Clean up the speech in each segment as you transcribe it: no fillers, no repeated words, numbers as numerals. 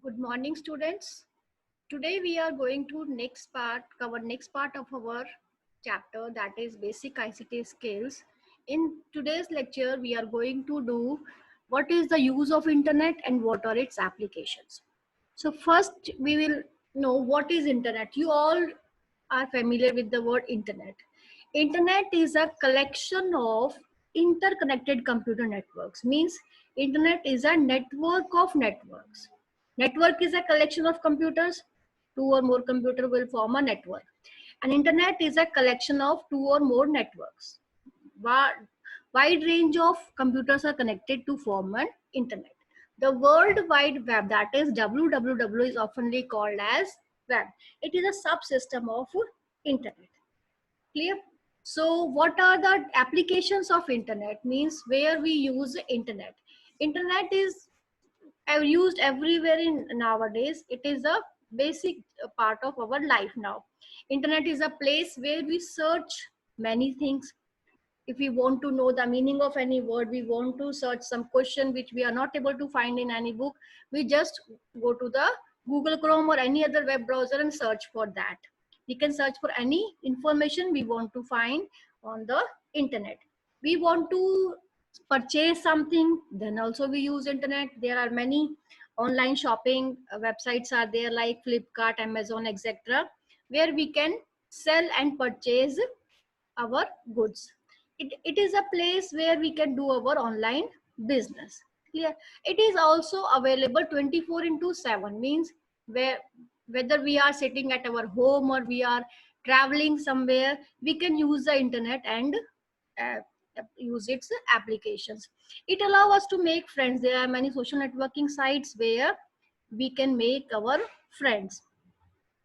Good morning, students. Today we are going to cover next part of our chapter, that is basic ICT skills. In today's lecture, we are going to do what is the use of internet and what are its applications. So first we will know what is internet. You all are familiar with the word internet. Internet is a collection of interconnected computer networks. Means internet is a network of networks. Network is a collection of computers. Two or more computers will form a network. An internet is a collection of two or more networks. Wide range of computers are connected to form an internet. The World Wide Web, that is WWW, is oftenly called as web. It is a subsystem of internet. Clear? So what are the applications of internet? Means where we use internet. Internet is used everywhere in nowadays. It is a basic part of our life now. Internet is a place where we search many things. If we want to know the meaning of any word, we want to search some question which we are not able to find in any book, we just go to the Google Chrome or any other web browser and search for that. We can search for any information we want to find on the internet. We want to purchase something, then also we use internet. There are many online shopping websites are there, like Flipkart, Amazon, etc., where we can sell and purchase our goods. It is a place where we can do our online business. Clear? It is also available 24 into 7. Means whether we are sitting at our home or we are traveling somewhere, we can use the internet and uh, use its applications. It allows us to make friends. There are many social networking sites where we can make our friends.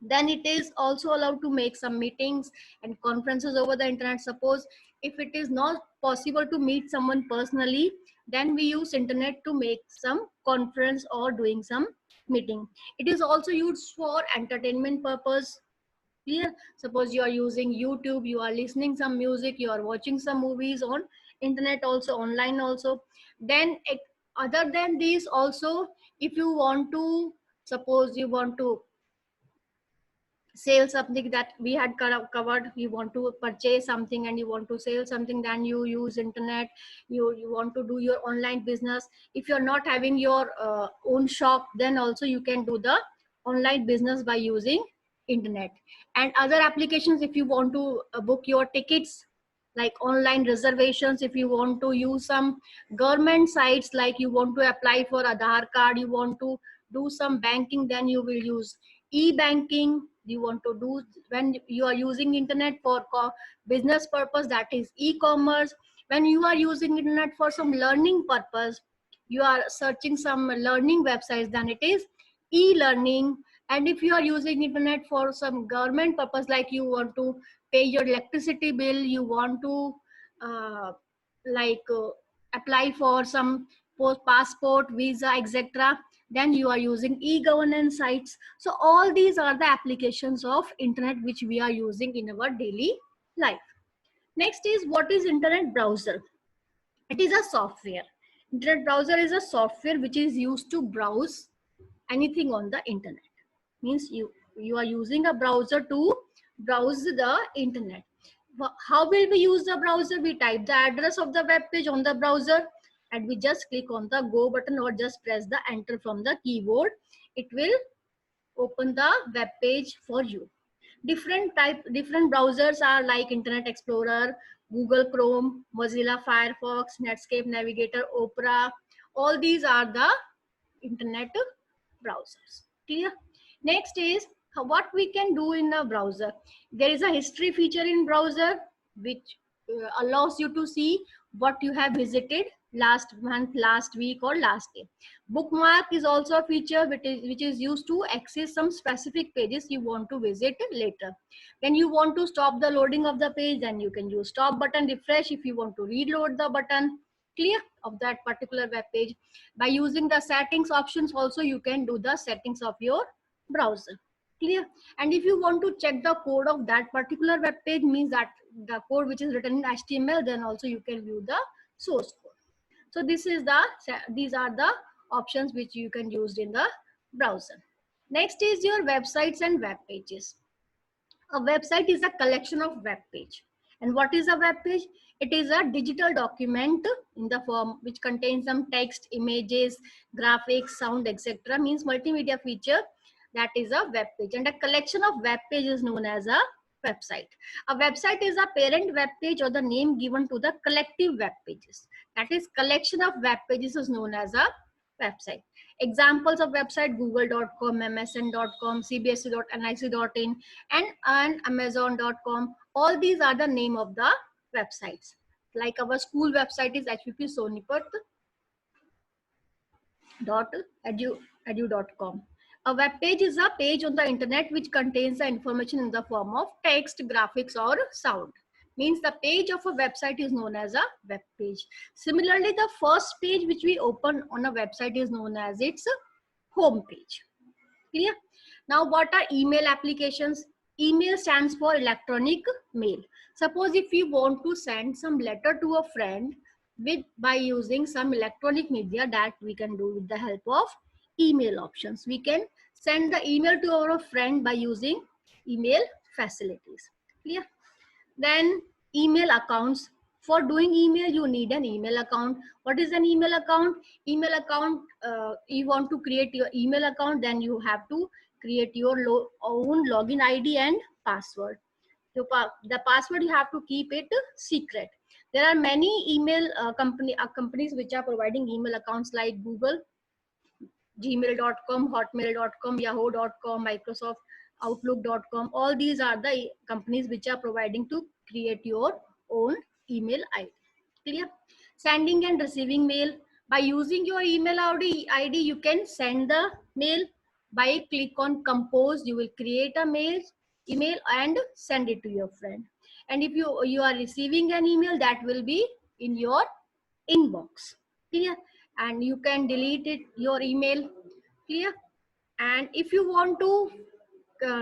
Then it is also allowed to make some meetings and conferences over the internet. Suppose if it is not possible to meet someone personally, then we use internet to make some conference or doing some meeting. It is also used for entertainment purpose. Clear? Suppose you are using YouTube, you are listening some music, you are watching some movies on internet, also online also. Then other than these also, if you want to, suppose you want to sell something that we had covered, you want to purchase something and you want to sell something, then you use internet. You want to do your online business. If you're not having your own shop, then also you can do the online business by using internet. And other applications, if you want to book your tickets, like online reservations. If you want to use some government sites, like you want to apply for Aadhaar card, you want to do some banking, then you will use e-banking. You want to do, when you are using internet for business purpose, that is e-commerce. When you are using internet for some learning purpose, you are searching some learning websites, then it is e-learning. And if you are using internet for some government purpose, like you want to pay your electricity bill, you want to uh, like apply for some passport, visa, etc., then you are using e-governance sites. So all these are the applications of internet which we are using in our daily life. Next is, what is internet browser? It is a software. Internet browser is a software which is used to browse anything on the internet. Means you are using a browser to browse the internet. How will we use the browser? We type the address of the web page on the browser and we just click on the go button or just press the enter from the keyboard. It will open the web page for you. Different browsers are like Internet Explorer, Google Chrome, Mozilla Firefox, Netscape Navigator, Opera. All these are the internet browsers. Clear? Next is what we can do in a browser. There is a history feature in browser which allows you to see what you have visited last month, last week, or last day. Bookmark is also a feature which is used to access some specific pages you want to visit later. When you want to stop the loading of the page, then you can use stop button. Refresh if you want to reload the button. Clear? Of that particular web page. By using the settings options also, you can do the settings of your browser. Clear? And if you want to check the code of that particular web page, means that the code which is written in HTML, then also you can view the source code. So these are the options which you can use in the browser. Next is your websites and web pages. A website is a collection of web page. And what is a web page? It is a digital document in the form which contains some text, images, graphics, sound, etc. Means multimedia feature. That is a web page. And a collection of web pages is known as a website. A website is a parent web page or the name given to the collective web pages. That is, collection of web pages is known as a website. Examples of website: google.com, msn.com, cbse.nic.in, and amazon.com. All these are the name of the websites. Like our school website is hpsonipat.edu.com. A web page is a page on the internet which contains the information in the form of text, graphics, or sound. Means the page of a website is known as a web page. Similarly, the first page which we open on a website is known as its home page. Clear? Now, what are email applications? Email stands for electronic mail. Suppose if you want to send some letter to a friend by using some electronic media, that we can do with the help of email options. We can send the email to our friend by using email facilities. Clear? Then email accounts. For doing email, you need an email account. What is an email account? Email account, you want to create your email account, then you have to create your own login ID and password. The password you have to keep it secret. There are many email companies which are providing email accounts like Google, gmail.com, hotmail.com, yahoo.com, Microsoft outlook.com. All these are the companies which are providing to create your own email ID. Clear? Sending and receiving mail. By using your email ID, you can send the mail. By click on compose, you will create a email and send it to your friend. And if you are receiving an email, that will be in your inbox. Clear? And you can delete it, your email. Clear? And if you want to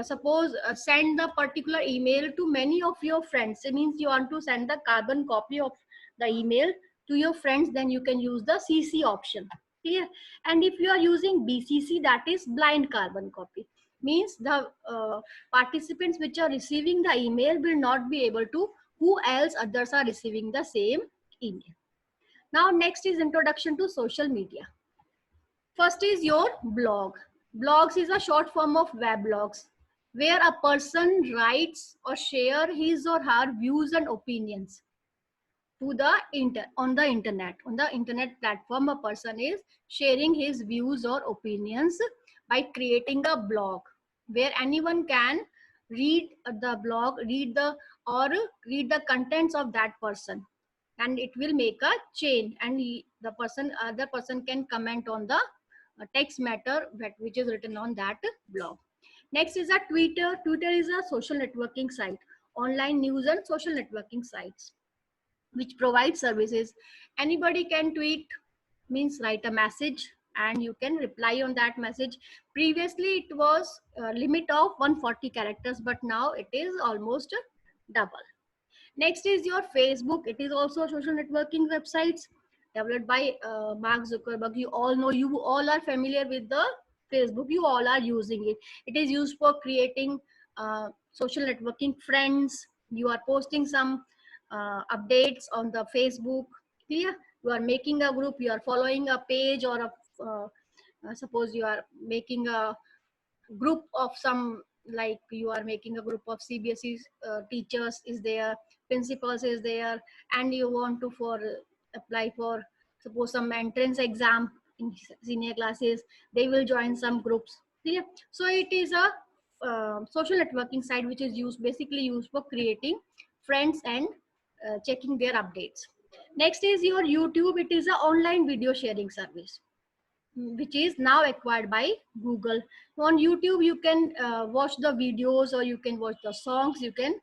suppose send the particular email to many of your friends, it means you want to send the carbon copy of the email to your friends, then you can use the CC option. Clear? And if you are using BCC, that is blind carbon copy, means the participants which are receiving the email will not be able to who else others are receiving the same email. Now next is introduction to social media. First is your blog. Blogs is a short form of weblogs where a person writes or share his or her views and opinions to the on the internet. On the internet platform, a person is sharing his views or opinions by creating a blog where anyone can read the blog, read the contents of that person, and it will make a chain, and the other person can comment on the text matter which is written on that blog. Next is a Twitter. Twitter is a social networking site, online news and social networking sites which provide services. Anybody can tweet, means write a message and you can reply on that message. Previously it was a limit of 140 characters, but now it is almost double. Next is your Facebook. It is also a social networking websites developed by Mark Zuckerberg. You all know, you all are familiar with the Facebook. You all are using it. It is used for creating social networking friends. You are posting some updates on the Facebook. Clear? You are making a group. You are following a page or suppose you are making a group of some, like you are making a group of CBSE teachers is there, principals is there, and you want to apply for suppose some entrance exam in senior classes, they will join some groups. Clear? So it is a social networking site which is basically used for creating friends and checking their updates. Next is your YouTube. It is an online video sharing service which is now acquired by Google. On YouTube, you can watch the videos or you can watch the songs. You can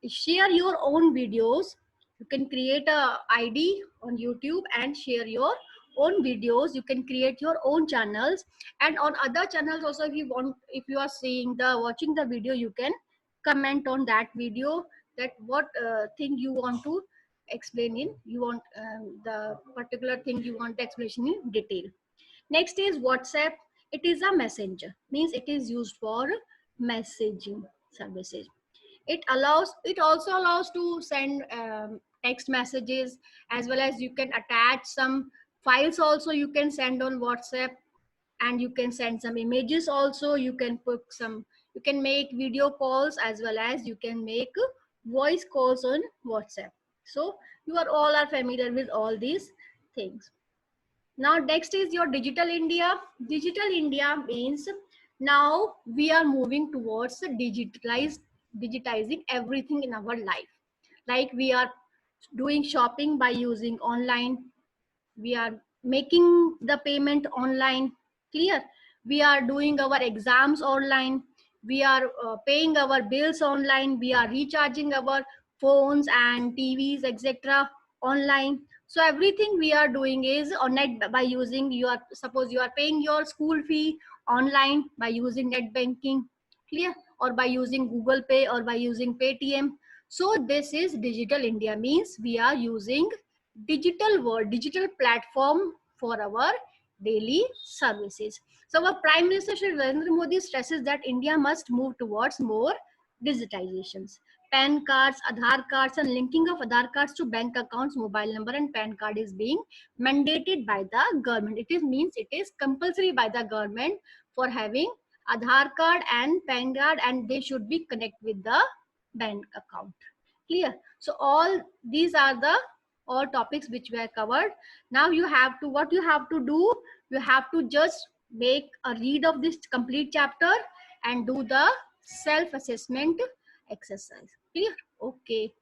share your own videos. You can create a ID on YouTube and share your own videos. You can create your own channels, and on other channels also, if you want, if you are watching the video, you can comment on that video, that what thing you want to explain in, you want the particular thing you want explanation in detail. Next is WhatsApp. It is a messenger, means it is used for messaging services. It also allows to send text messages, as well as you can attach some files also you can send on WhatsApp, and you can send some images also. You can put some, you can make video calls, as well as you can make voice calls on WhatsApp. So you are all are familiar with all these things. Now next is your digital India. Digital India means now we are moving towards digitizing everything in our life. Like we are doing shopping by using online, we are making the payment online. Clear? We are doing our exams online, we are paying our bills online, we are recharging our phones and TVs, etc., online. So everything we are doing is on net by using your, suppose you are paying your school fee online by using net banking. Clear? Or by using Google Pay, or by using Paytm. So this is digital India, means we are using digital world, digital platform for our daily services. So our Prime Minister Shri Narendra Modi stresses that India must move towards more digitizations. PAN cards, Aadhaar cards, and linking of Aadhaar cards to bank accounts, mobile number, and PAN card is being mandated by the government. It is means it is compulsory by the government for having Aadhaar card and PAN card, and they should be connected with the bank account. Clear? So all these are the all topics which were covered. Now you have to, what you have to do, you have to just make a read of this complete chapter and do the self assessment exercise. Clear? Okay.